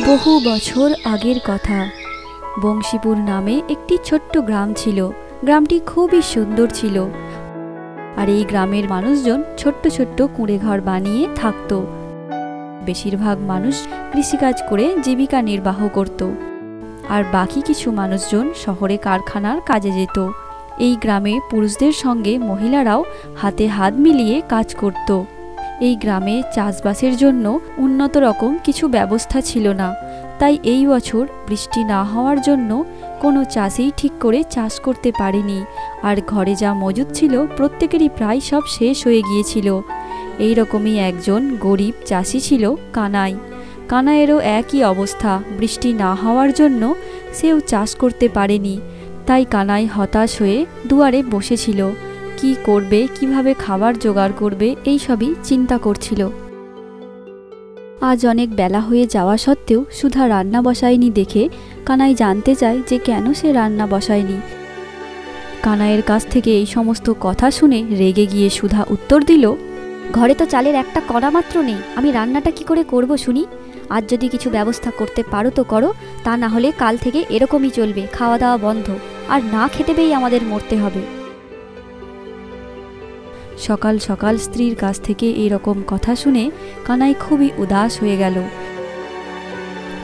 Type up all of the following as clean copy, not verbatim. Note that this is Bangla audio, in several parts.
বহু বছর আগের কথা। বংশীপুর নামে একটি ছোট্ট গ্রাম ছিল। গ্রামটি খুবই সুন্দর ছিল, আর এই গ্রামের মানুষজন ছোট্ট ছোট্ট কুঁড়ে ঘর বানিয়ে থাকত। বেশিরভাগ মানুষ কৃষিকাজ করে জীবিকা নির্বাহ করত, আর বাকি কিছু মানুষজন শহরে কারখানার কাজে যেত। এই গ্রামে পুরুষদের সঙ্গে মহিলারাও হাতে হাত মিলিয়ে কাজ করত। এই গ্রামে চাষবাসের জন্য উন্নত রকম কিছু ব্যবস্থা ছিল না, তাই এই বছর বৃষ্টি না হওয়ার জন্য কোনো চাষই ঠিক করে চাষ করতে পারেনি, আর ঘরে যা মজুদ ছিল প্রত্যেকেরই প্রায় সব শেষ হয়ে গিয়েছিল। এই রকমই একজন গরিব চাষি ছিল কানাই। কানাইয়েরও একই অবস্থা, বৃষ্টি না হওয়ার জন্য সেও চাষ করতে পারেনি। তাই কানাই হতাশ হয়ে দুয়ারে বসেছিল। কি করবে, কিভাবে খাবার জোগাড় করবে, এই সবই চিন্তা করছিল। আজ অনেক বেলা হয়ে যাওয়া সত্ত্বেও সুধা রান্না বসায়নি দেখে কানাই জানতে চায় যে কেন সে রান্না বসায়নি। কানাইয়ের কাছ থেকে এই সমস্ত কথা শুনে রেগে গিয়ে সুধা উত্তর দিল, ঘরে তো চালের একটা কড়া মাত্র নেই, আমি রান্নাটা কি করে করব শুনি? আজ যদি কিছু ব্যবস্থা করতে পারো তো করো, তা না হলে কাল থেকে এরকমই চলবে, খাওয়া দাওয়া বন্ধ, আর না খেতে পেয়েই আমাদের মরতে হবে। সকাল সকাল স্ত্রীর কাছ থেকে এরকম কথা শুনে কানাই খুবই উদাস হয়ে গেল,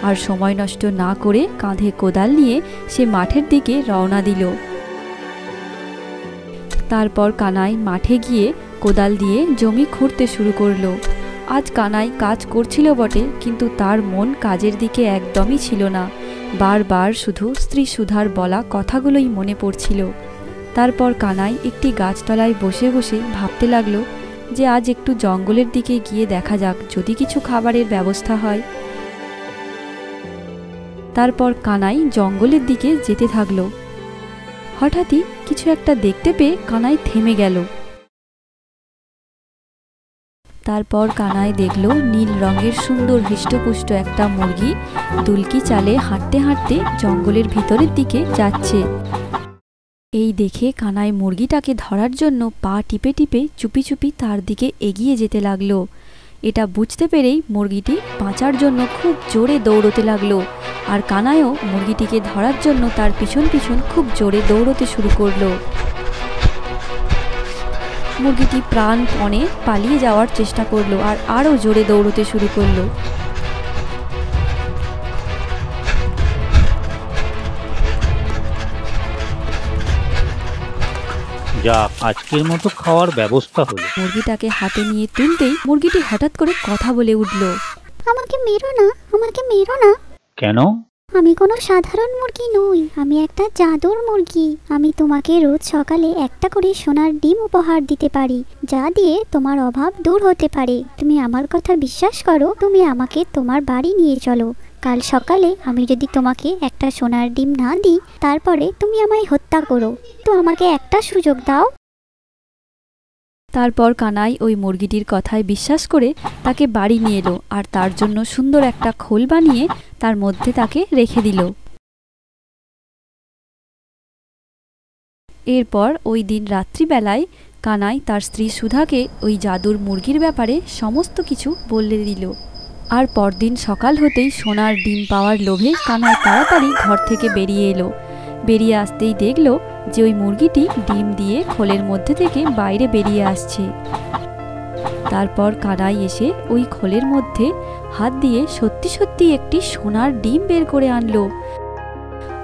আর সময় নষ্ট না করে কাঁধে কোদাল নিয়ে সে মাঠের দিকে রওনা দিল। তারপর কানাই মাঠে গিয়ে কোদাল দিয়ে জমি খুঁড়তে শুরু করলো। আজ কানাই কাজ করছিল বটে, কিন্তু তার মন কাজের দিকে একদমই ছিল না। বারবার শুধু স্ত্রী সুধার বলা কথাগুলোই মনে পড়ছিল। তারপর কানাই একটি গাছতলায় বসে বসে ভাবতে লাগলো যে আজ একটু জঙ্গলের দিকে গিয়ে দেখা যাক যদি কিছু খাবারের ব্যবস্থা হয়। তারপর কানাই জঙ্গলের দিকে যেতে থাকলো। হঠাৎই কিছু একটা দেখতে পেয়ে কানাই থেমে গেল। তারপর কানাই দেখল নীল রঙের সুন্দর হৃষ্টপুষ্ট একটা মুরগি দুলকি চালে হাঁটতে হাঁটতে জঙ্গলের ভিতরের দিকে যাচ্ছে। এই দেখে কানাই মুরগিটাকে ধরার জন্য পা টিপে টিপে চুপি চুপি তার দিকে এগিয়ে যেতে লাগলো। এটা বুঝতে পেরেই মুরগিটি বাঁচার জন্য খুব জোরে দৌড়তে লাগলো, আর কানাইও মুরগিটিকে ধরার জন্য তার পিছন পিছন খুব জোরে দৌড়তে শুরু করলো। মুরগিটি প্রাণপণে পালিয়ে যাওয়ার চেষ্টা করলো, আর আরও জোরে দৌড়তে শুরু করলো। যাক, আজকের মতো খাওয়ার ব্যবস্থা হলো। মুরগিটাকে হাতে নিয়ে তুলতেই মুরগিটি হঠাৎ করে কথা বলে উঠল, আমাকে মেরো না, আমাকে মেরো না। কেন? আমি কোনো সাধারণ মুরগি নই, আমি একটা জাদুর মুরগি। আমি তোমাকে রোজ সকালে একটা করে সোনার ডিম উপহার দিতে পারি, যা দিয়ে তোমার অভাব দূর হতে পারে। তুমি আমার কথা বিশ্বাস করো, তুমি আমাকে তোমার বাড়ি নিয়ে চলো। কাল সকালে আমি যদি তোমাকে একটা সোনার ডিম না দিই, তারপরে তুমি আমায় হত্যা করো। তো আমাকে একটা সুযোগ দাও। তারপর কানাই ওই মুরগিটির কথায় বিশ্বাস করে তাকে বাড়ি নিয়ে এলো, আর তার জন্য সুন্দর একটা খোল বানিয়ে তার মধ্যে তাকে রেখে দিল। এরপর ওই দিন রাত্রিবেলায় কানাই তার স্ত্রী সুধাকে ওই জাদুর মুরগির ব্যাপারে সমস্ত কিছু বলে দিল। আর পরদিন সকাল হতেই সোনার ডিম পাওয়ার লোভে কানাই তাড়াতাড়ি ঘর থেকে বেরিয়ে এলো। বেরিয়ে আসতেই দেখল যে ওই মুরগিটি ডিম দিয়ে খোলের মধ্যে থেকে বাইরে বেরিয়ে আসছে। তারপর কানাই এসে ওই খোলের মধ্যে হাত দিয়ে সত্যি সত্যি একটি সোনার ডিম বের করে আনলো।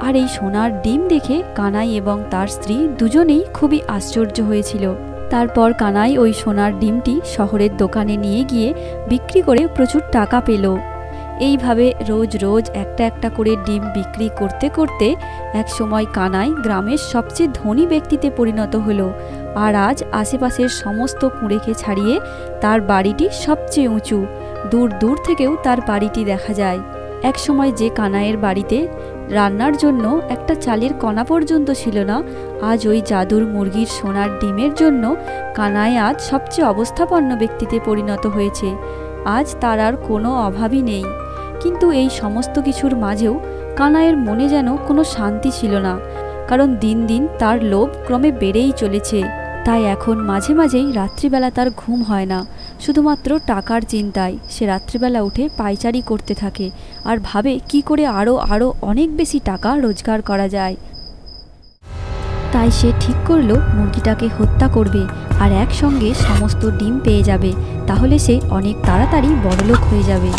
আর এই সোনার ডিম দেখে কানাই এবং তার স্ত্রী দুজনেই খুবই আশ্চর্য হয়েছিল। তারপর কানাই ওই সোনার ডিমটি শহরের দোকানে নিয়ে গিয়ে বিক্রি করে প্রচুর টাকা পেল। এইভাবে রোজ রোজ একটা একটা করে ডিম বিক্রি করতে করতে এক সময় কানাই গ্রামের সবচেয়ে ধনী ব্যক্তিতে পরিণত হলো। আর আজ আশেপাশের সমস্ত কুঁড়েকে ছাড়িয়ে তার বাড়িটি সবচেয়ে উঁচু, দূর দূর থেকেও তার বাড়িটি দেখা যায়। এক সময় যে কানাইয়ের বাড়িতে রান্নার জন্য একটা চালের কণা পর্যন্ত ছিল না, আজ ওই জাদুর মুরগির সোনার ডিমের জন্য কানাই আজ সবচেয়ে অবস্থাপন্ন ব্যক্তিতে পরিণত হয়েছে। আজ তার আর কোনো অভাবই নেই। কিন্তু এই সমস্ত কিছুর মাঝেও কানাইয়ের মনে যেন কোনো শান্তি ছিল না, কারণ দিন দিন তার লোভ ক্রমে বেড়েই চলেছে। তাই এখন মাঝে মাঝেই রাত্রিবেলা তার ঘুম হয় না, শুধুমাত্র টাকার চিন্তায় সে রাত্রিবেলা উঠে পায়চারি করতে থাকে আর ভাবে কি করে আরও অনেক বেশি টাকা রোজগার করা যায়। তাই সে ঠিক করলো মুরগিটাকে হত্যা করবে আর একসঙ্গে সমস্ত ডিম পেয়ে যাবে, তাহলে সে অনেক তাড়াতাড়ি বড়লোক হয়ে যাবে।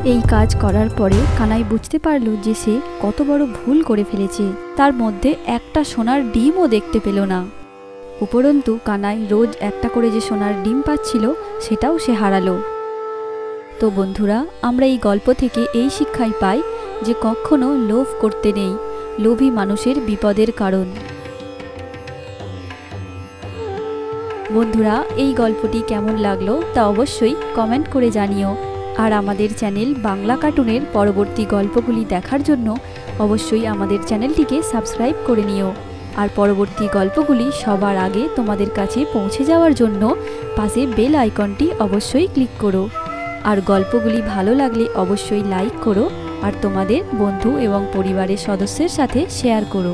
এই কাজ করার পরে কানাই বুঝতে পারল যে সে কত বড় ভুল করে ফেলেছে। তার মধ্যে একটা সোনার ডিমও দেখতে পেল না। উপরন্তু কানাই রোজ একটা করে যে সোনার ডিম পাচ্ছিল সেটাও সে হারালো। তো বন্ধুরা, আমরা এই গল্প থেকে এই শিক্ষাই পাই যে কখনো লোভ করতে নেই, লোভী মানুষের বিপদের কারণ। বন্ধুরা, এই গল্পটি কেমন লাগলো তা অবশ্যই কমেন্ট করে জানিও। আর আমাদের চ্যানেল বাংলা কার্টুনের পরবর্তী গল্পগুলি দেখার জন্য অবশ্যই আমাদের চ্যানেলটিকে সাবস্ক্রাইব করে নিও। আর পরবর্তী গল্পগুলি সবার আগে তোমাদের কাছে পৌঁছে যাওয়ার জন্য পাশে বেল আইকনটি অবশ্যই ক্লিক করো। আর গল্পগুলি ভালো লাগলে অবশ্যই লাইক করো আর তোমাদের বন্ধু এবং পরিবারের সদস্যের সাথে শেয়ার করো।